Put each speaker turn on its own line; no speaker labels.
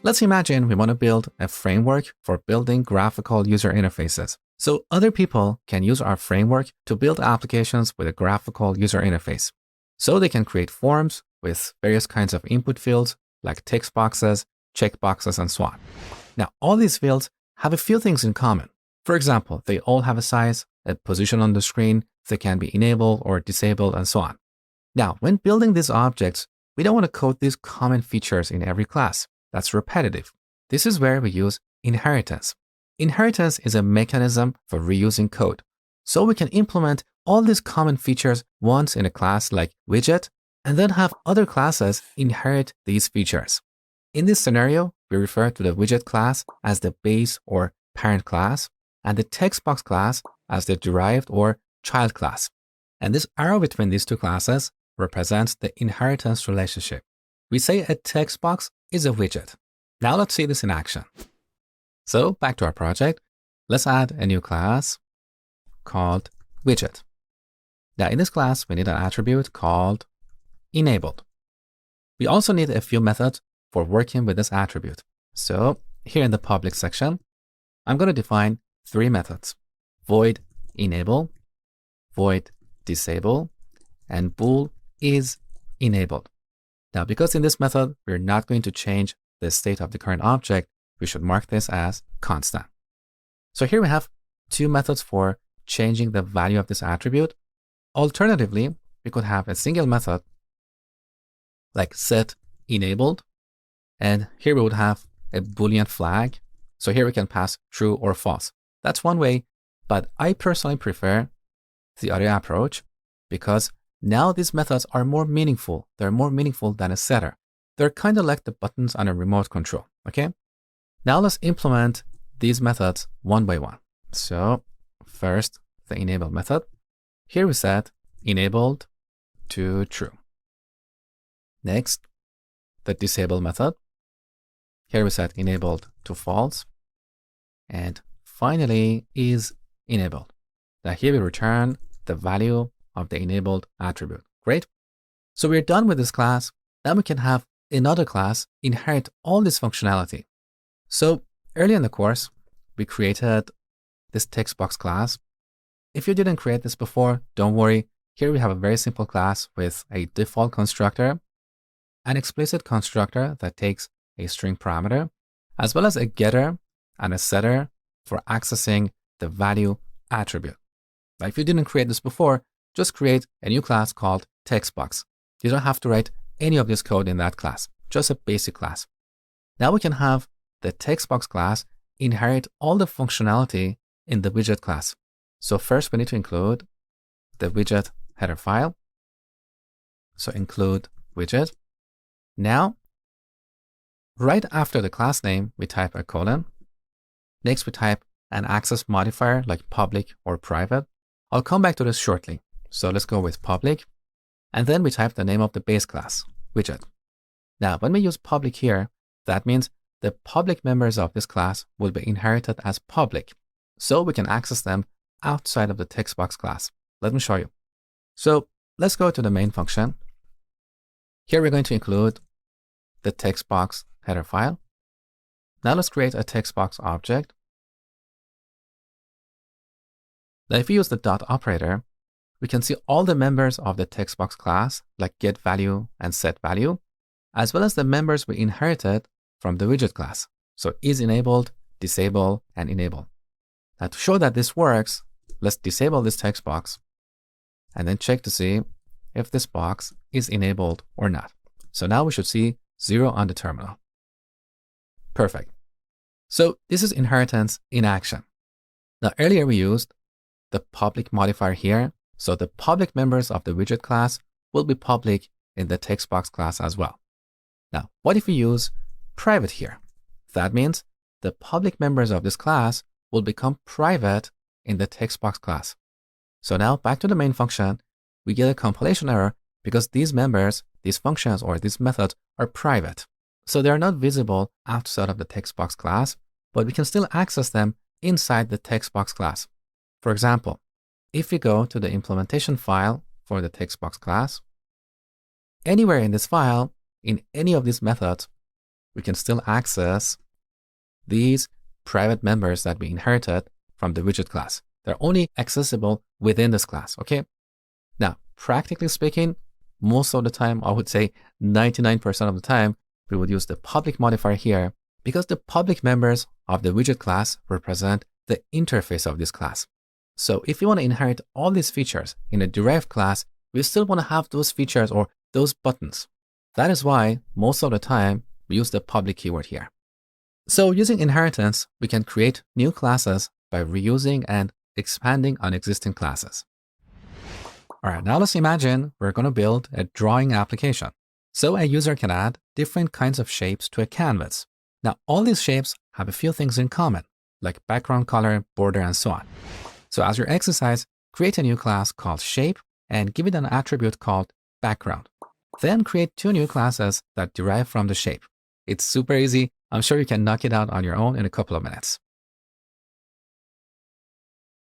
Let's imagine we want to build a framework for building graphical user interfaces. So other people can use our framework to build applications with a graphical user interface. So they can create forms with various kinds of input fields like text boxes, checkboxes, and so on. Now, all these fields have a few things in common. For example, they all have a size, a position on the screen, they can be enabled or disabled, and so on. Now, when building these objects, we don't want to code these common features in every class. That's repetitive. This is where we use inheritance. Inheritance is a mechanism for reusing code. So we can implement all these common features once in a class like widget, and then have other classes inherit these features. In this scenario, we refer to the widget class as the base or parent class, and the textbox class as the derived or child class. And this arrow between these two classes represents the inheritance relationship. We say a text box is a widget. Now let's see this in action. So back to our project, let's add a new class called widget. Now in this class, we need an attribute called enabled. We also need a few methods for working with this attribute. So here in the public section, I'm going to define 3 methods: void enable, void disable, and bool is enabled. Now, because in this method, we're not going to change the state of the current object, we should mark this as constant. So here we have 2 methods for changing the value of this attribute. Alternatively, we could have a single method like set enabled, and here we would have a Boolean flag. So here we can pass true or false. That's one way, but I personally prefer the other approach because now these methods are more meaningful. They're more meaningful than a setter. They're kind of like the buttons on a remote control, okay? Now let's implement these methods one by one. So first, the enable method. Here we set enabled to true. Next, the disable method. Here we set enabled to false. And finally is enabled. Now here we return the value of the enabled attribute. Great. So we're done with this class. Now we can have another class inherit all this functionality. So early in the course, we created this text box class. If you didn't create this before, don't worry. Here we have a very simple class with a default constructor, an explicit constructor that takes a string parameter, as well as a getter and a setter for accessing the value attribute. Now, if you didn't create this before, just create a new class called textbox. You don't have to write any of this code in that class, just a basic class. Now we can have the textbox class inherit all the functionality in the widget class. So first we need to include the widget header file. So include widget. Now, right after the class name, we type a colon. Next, we type an access modifier like public or private. I'll come back to this shortly. So let's go with public. And then we type the name of the base class, widget. Now, when we use public here, that means the public members of this class will be inherited as public. So we can access them outside of the textbox class. Let me show you. So let's go to the main function. Here we're going to include the textbox header file. Now let's create a textbox object. Now if we use the dot operator, we can see all the members of the textbox class like getValue and setValue, as well as the members we inherited from the widget class. So is enabled, disable, and enable. Now to show that this works, let's disable this text box and then check to see if this box is enabled or not. So now we should see 0 on the terminal. Perfect. So this is inheritance in action. Now earlier we used the public modifier here. So the public members of the widget class will be public in the textbox class as well. Now, what if we use private here? That means the public members of this class will become private in the textbox class. So now back to the main function, we get a compilation error because these members, these functions or these methods are private. So they are not visible outside of the textbox class, but we can still access them inside the textbox class. For example, if we go to the implementation file for the textbox class, anywhere in this file, in any of these methods, we can still access these private members that we inherited from the widget class. They're only accessible within this class, okay? Now, practically speaking, most of the time, I would say 99% of the time, we would use the public modifier here because the public members of the widget class represent the interface of this class. So if you want to inherit all these features in a derived class, we still want to have those features or those buttons. That is why most of the time we use the public keyword here. So using inheritance, we can create new classes by reusing and expanding on existing classes. All right, now let's imagine we're going to build a drawing application. So a user can add different kinds of shapes to a canvas. Now, all these shapes have a few things in common, like background color, border, and so on. So as your exercise, create a new class called shape and give it an attribute called background. Then create two new classes that derive from the shape. It's super easy. I'm sure you can knock it out on your own in a couple of minutes.